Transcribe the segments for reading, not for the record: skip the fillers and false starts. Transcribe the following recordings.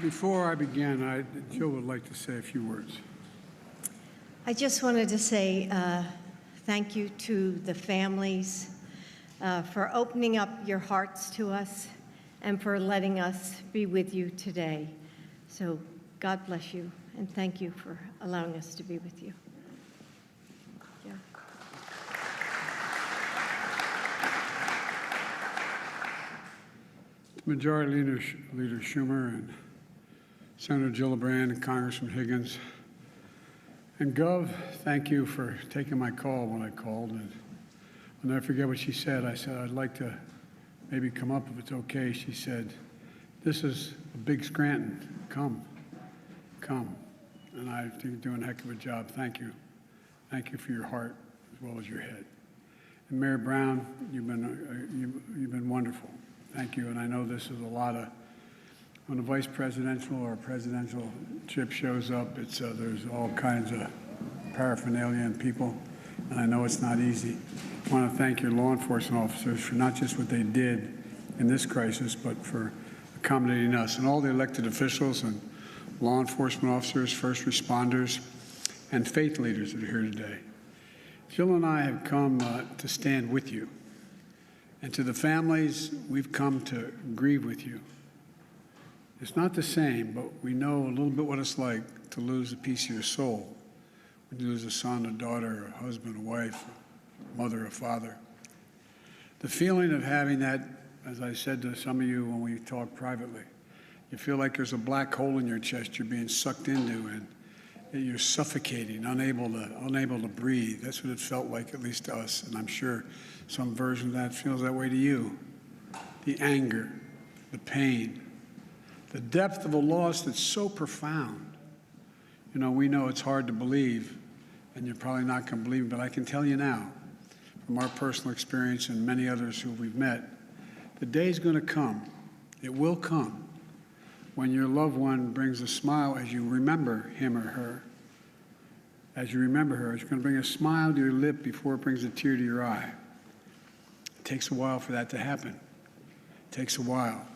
Before I begin, Jill would like to say a few words. I just wanted to say thank you to the families for opening up your hearts to us and for letting us be with you today. So God bless you, and thank you for allowing us to be with you. Yeah. Majority Leader Schumer and Senator Gillibrand and Congressman Higgins. And Gov, thank you for taking my call when I called. And I'll never forget what she said. I said, I'd like to maybe come up if it's okay. She said, this is a big Scranton. Come. And I think you're doing a heck of a job. Thank you. Thank you for your heart as well as your head. And Mayor Brown, you've been wonderful. Thank you. And I know this is a lot of, when a vice presidential or a presidential chip shows up, there's all kinds of paraphernalia and people, and I know it's not easy. I want to thank your law enforcement officers for not just what they did in this crisis, but for accommodating us, and all the elected officials and law enforcement officers, first responders, and faith leaders that are here today. Jill and I have come to stand with you, and to the families, we've come to grieve with you. It's not the same, but we know a little bit what it's like to lose a piece of your soul. When you lose a son, a daughter, a husband, a wife, a mother, a father. The feeling of having that, as I said to some of you when we talked privately, you feel like there's a black hole in your chest you're being sucked into, and you're suffocating, unable to breathe. That's what it felt like, at least to us, and I'm sure some version of that feels that way to you. The anger, the pain, the depth of a loss that's so profound. You know, we know it's hard to believe, and you're probably not going to believe it, but I can tell you now, from our personal experience and many others who we've met, the day's going to come, it will come, when your loved one brings a smile as you remember him or her. As you remember her, it's going to bring a smile to your lip before it brings a tear to your eye. It takes a while for that to happen. It takes a while.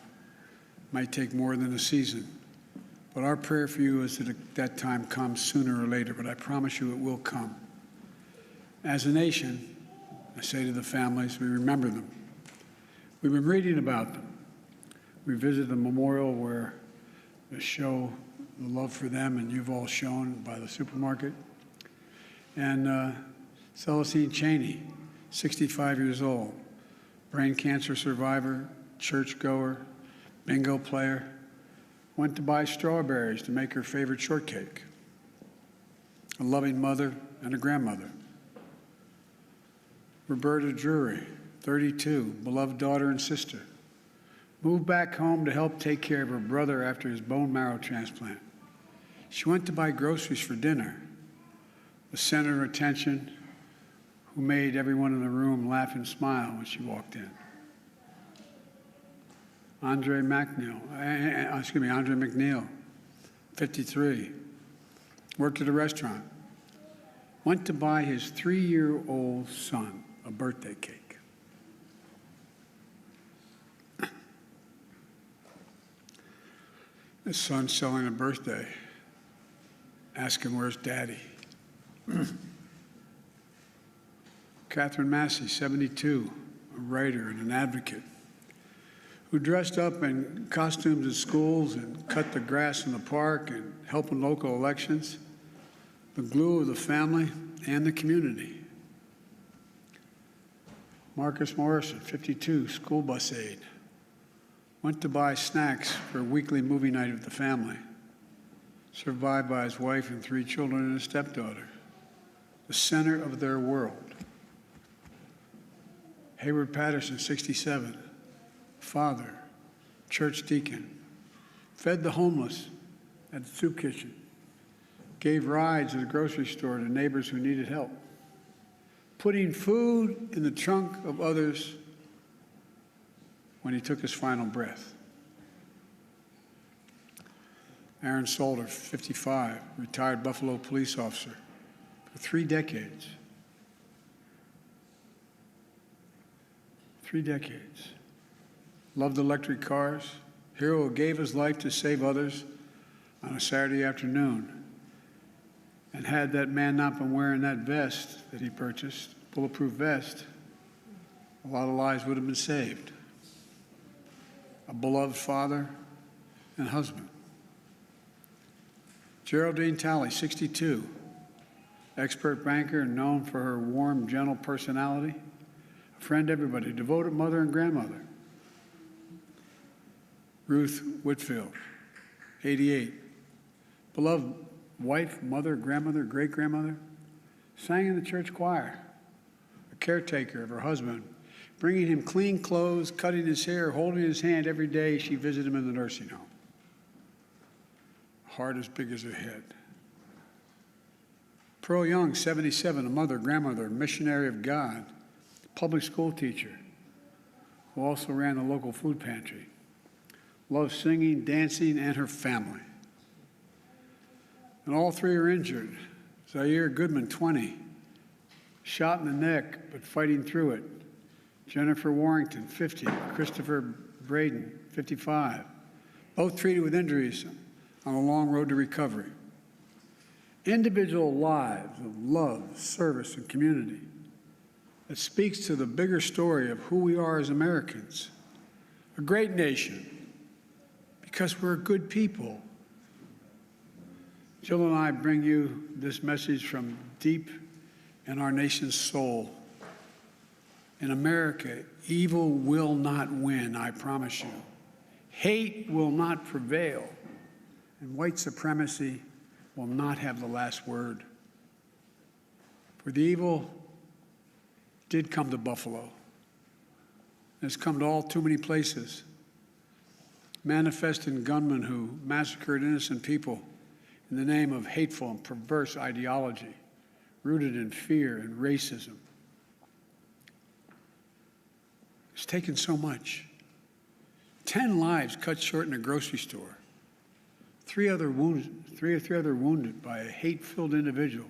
Might take more than a season. But our prayer for you is that that time comes sooner or later, but I promise you it will come. As a nation, I say to the families, we remember them. We've been reading about them. We visited the memorial where they show the love for them, and you've all shown by the supermarket. And Celestine Cheney, 65 years old, brain cancer survivor, churchgoer, bingo player, went to buy strawberries to make her favorite shortcake. A loving mother and a grandmother. Roberta Drury, 32, beloved daughter and sister, moved back home to help take care of her brother after his bone marrow transplant. She went to buy groceries for dinner, the center of attention, who made everyone in the room laugh and smile when she walked in. Andre McNeil, 53, worked at a restaurant, went to buy his 3-year-old son a birthday cake. His son's selling a birthday, asking, where's Daddy? Catherine Massey, 72, a writer and an advocate, who dressed up in costumes at schools and cut the grass in the park and helped in local elections, the glue of the family and the community. Marcus Morrison, 52, school bus aide, went to buy snacks for a weekly movie night with the family, survived by his wife and 3 children and a stepdaughter, the center of their world. Hayward Patterson, 67, father, church deacon, fed the homeless at the soup kitchen, gave rides at the grocery store to neighbors who needed help, putting food in the trunk of others when he took his final breath. Aaron Solder, 55, retired Buffalo police officer for 3 decades. 3 decades. Loved electric cars, hero who gave his life to save others, on a Saturday afternoon. And had that man not been wearing that vest that he purchased, bulletproof vest, a lot of lives would have been saved. A beloved father and husband. Geraldine Talley, 62, expert banker and known for her warm, gentle personality, a friend to everybody, devoted mother and grandmother. Ruth Whitfield, 88, beloved wife, mother, grandmother, great-grandmother, sang in the church choir, a caretaker of her husband, bringing him clean clothes, cutting his hair, holding his hand every day she visited him in the nursing home. Heart as big as her head. Pearl Young, 77, a mother, grandmother, missionary of God, public school teacher, who also ran the local food pantry. Loved singing, dancing, and her family. And all three are injured. Zaire Goodman, 20, shot in the neck, but fighting through it. Jennifer Warrington, 50, Christopher Braden, 55, both treated with injuries on a long road to recovery. Individual lives of love, service, and community that speaks to the bigger story of who we are as Americans. A great nation, because we're good people. Jill and I bring you this message from deep in our nation's soul. In America, evil will not win, I promise you. Hate will not prevail. And white supremacy will not have the last word. For the evil did come to Buffalo. It's come to all too many places. Manifesting gunmen who massacred innocent people in the name of hateful and perverse ideology, rooted in fear and racism. It's taken so much. 10 lives cut short in a grocery store. Three other wounded by a hate-filled individual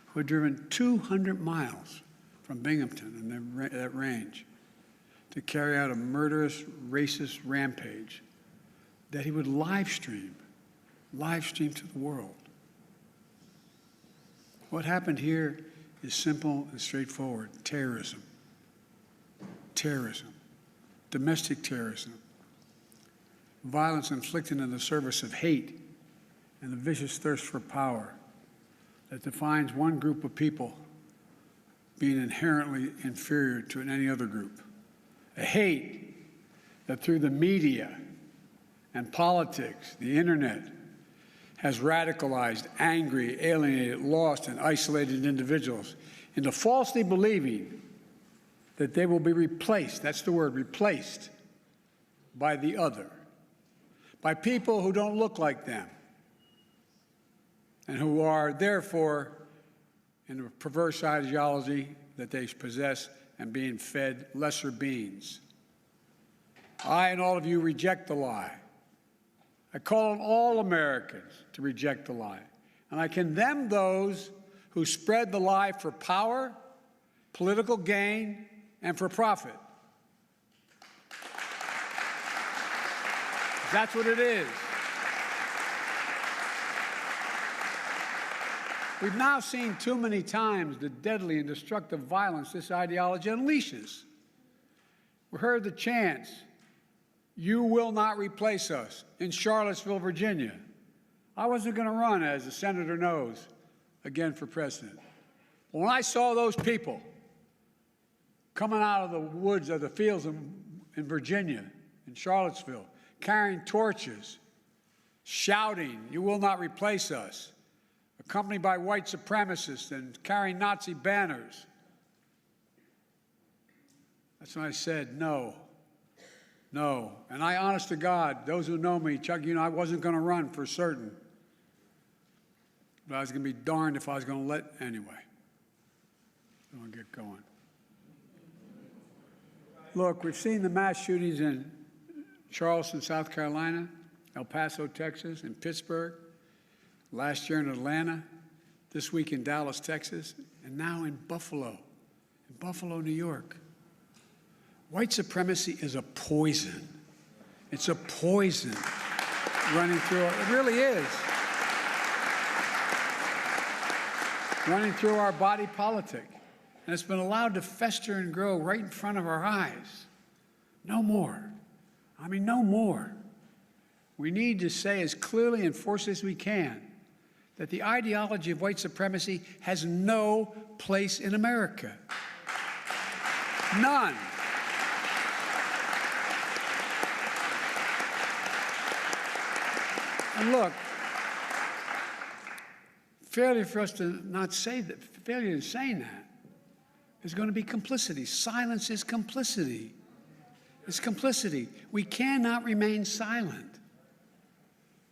who had driven 200 miles from Binghamton in that range to carry out a murderous, racist rampage that he would live stream to the world. What happened here is simple and straightforward. Terrorism. Terrorism. Domestic terrorism. Violence inflicted in the service of hate and the vicious thirst for power that defines one group of people being inherently inferior to any other group. A hate that through the media and politics, the internet, has radicalized, angry, alienated, lost, and isolated individuals into falsely believing that they will be replaced, that's the word, replaced, by the other, by people who don't look like them, and who are, therefore, in a perverse ideology that they possess and being fed lesser beings. I and all of you reject the lie. I call on all Americans to reject the lie. And I condemn those who spread the lie for power, political gain, and for profit. That's what it is. We've now seen too many times the deadly and destructive violence this ideology unleashes. We heard the chants, "You will not replace us," in Charlottesville, Virginia. I wasn't going to run, as the senator knows, again for president. But when I saw those people coming out of the woods of the fields in Virginia, in Charlottesville, carrying torches, shouting, "You will not replace us," accompanied by white supremacists and carrying Nazi banners, that's when I said, no. No. And I, honest to God, those who know me, Chuck, you know, I wasn't going to run for certain. But I was going to be darned if I was going to let anyway. I'm going to get going. Look, we've seen the mass shootings in Charleston, South Carolina, El Paso, Texas, and Pittsburgh, last year in Atlanta, this week in Dallas, Texas, and now in Buffalo, New York. White supremacy is a poison. It's a poison running through it. It really is. running through our body politic, and it's been allowed to fester and grow right in front of our eyes. No more. I mean, no more. We need to say as clearly and forcefully as we can that the ideology of white supremacy has no place in America. None. And look, failure for us to not say that, failure in saying that is going to be complicity. Silence is complicity. It's complicity. We cannot remain silent.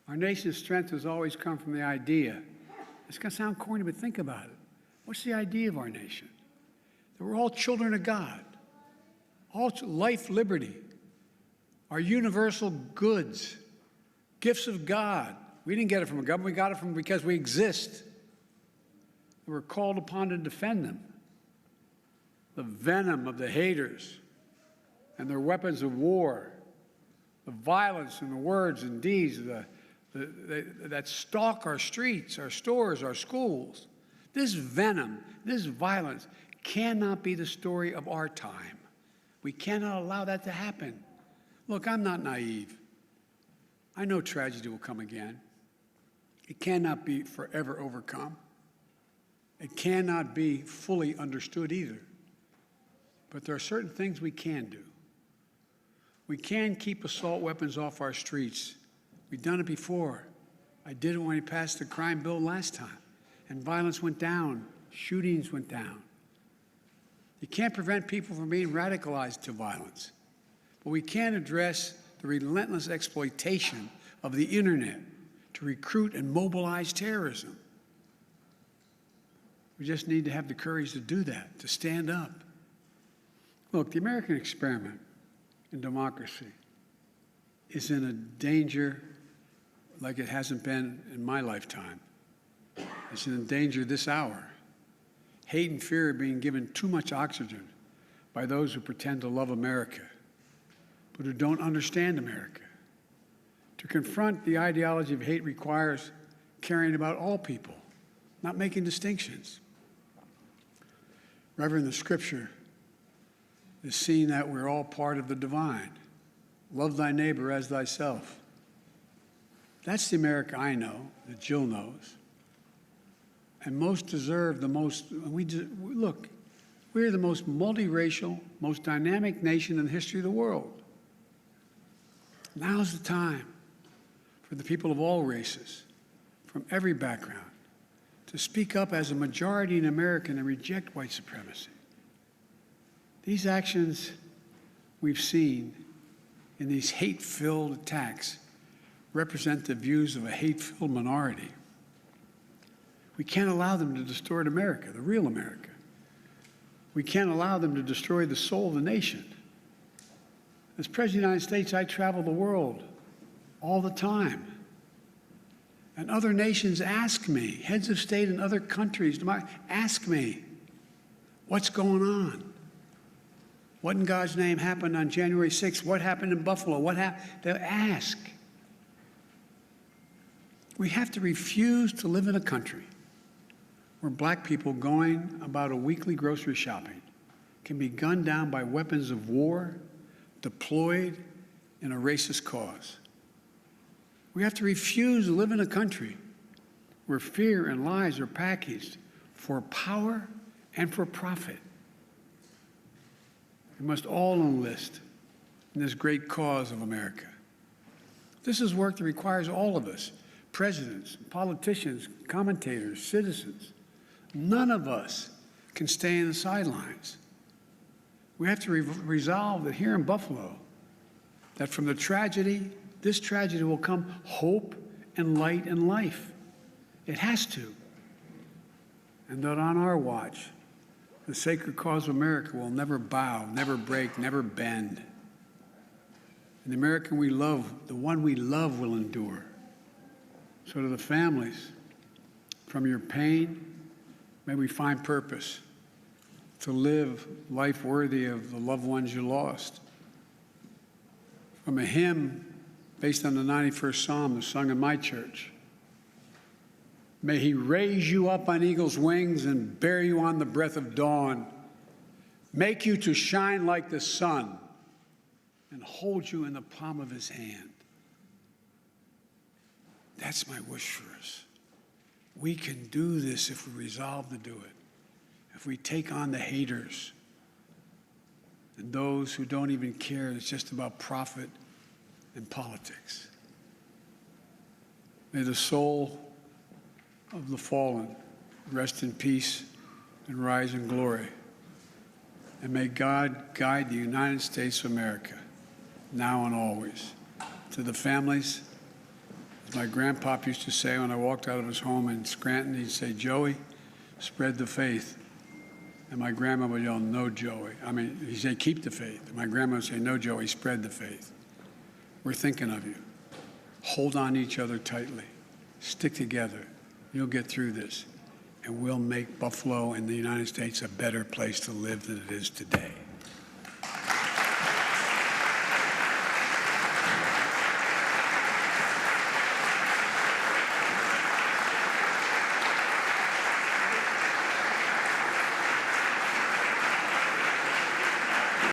Our nation's strength has always come from the idea. It's going to sound corny, but think about it. What's the idea of our nation? That we're all children of God. All life, liberty, our universal goods, gifts of God. We didn't get it from a government. We got it from because we exist. We're called upon to defend them. The venom of the haters and their weapons of war, the violence and the words and deeds that stalk our streets, our stores, our schools. This venom, this violence cannot be the story of our time. We cannot allow that to happen. Look, I'm not naive. I know tragedy will come again. It cannot be forever overcome. It cannot be fully understood either. But there are certain things we can do. We can keep assault weapons off our streets. We've done it before. I did it when we passed the crime bill last time, and violence went down, shootings went down. You can't prevent people from being radicalized to violence, but we can address the relentless exploitation of the internet to recruit and mobilize terrorism. We just need to have the courage to do that, to stand up. Look, the American experiment in democracy is in a danger like it hasn't been in my lifetime. It's in danger this hour. Hate and fear are being given too much oxygen by those who pretend to love America, but who don't understand America. To confront the ideology of hate requires caring about all people, not making distinctions. Reverend, the Scripture is seeing that we're all part of the divine. Love thy neighbor as thyself. That's the America I know, that Jill knows. And most deserve the most, look, we're the most multiracial, most dynamic nation in the history of the world. Now's the time for the people of all races, from every background, to speak up as a majority in America and reject white supremacy. These actions we've seen in these hate-filled attacks represent the views of a hate-filled minority. We can't allow them to distort America, the real America. We can't allow them to destroy the soul of the nation. As President of the United States, I travel the world all the time. And other nations ask me, heads of state in other countries, ask me, what's going on? What in God's name happened on January 6th? What happened in Buffalo? What happened? They ask. We have to refuse to live in a country where black people going about a weekly grocery shopping can be gunned down by weapons of war deployed in a racist cause. We have to refuse to live in a country where fear and lies are packaged for power and for profit. We must all enlist in this great cause of America. This is work that requires all of us, presidents, politicians, commentators, citizens. None of us can stay in the sidelines. We have to resolve that here in Buffalo, that from the tragedy, this tragedy will come hope and light and life. It has to. And that on our watch, the sacred cause of America will never bow, never break, never bend. And the American we love, the one we love, will endure. So to the families, from your pain, may we find purpose to live life worthy of the loved ones you lost. From a hymn based on the 91st Psalm that's sung in my church, May he raise you up on eagle's wings and bear you on the breath of dawn, make you to shine like the sun, and hold you in the palm of his hand. That's my wish for us. We can do this if we resolve to do it. If we take on the haters and those who don't even care, it's just about profit and politics. May the soul of the fallen rest in peace and rise in glory. And may God guide the United States of America, now and always. To the families, as my grandpop used to say when I walked out of his home in Scranton, he'd say, "Joey, spread the faith." And my grandma would yell, "No, Joey." He'd say, "Keep the faith." And my grandma would say, "No, Joey, spread the faith." We're thinking of you. Hold on to each other tightly. Stick together. You'll get through this. And we'll make Buffalo and the United States a better place to live than it is today.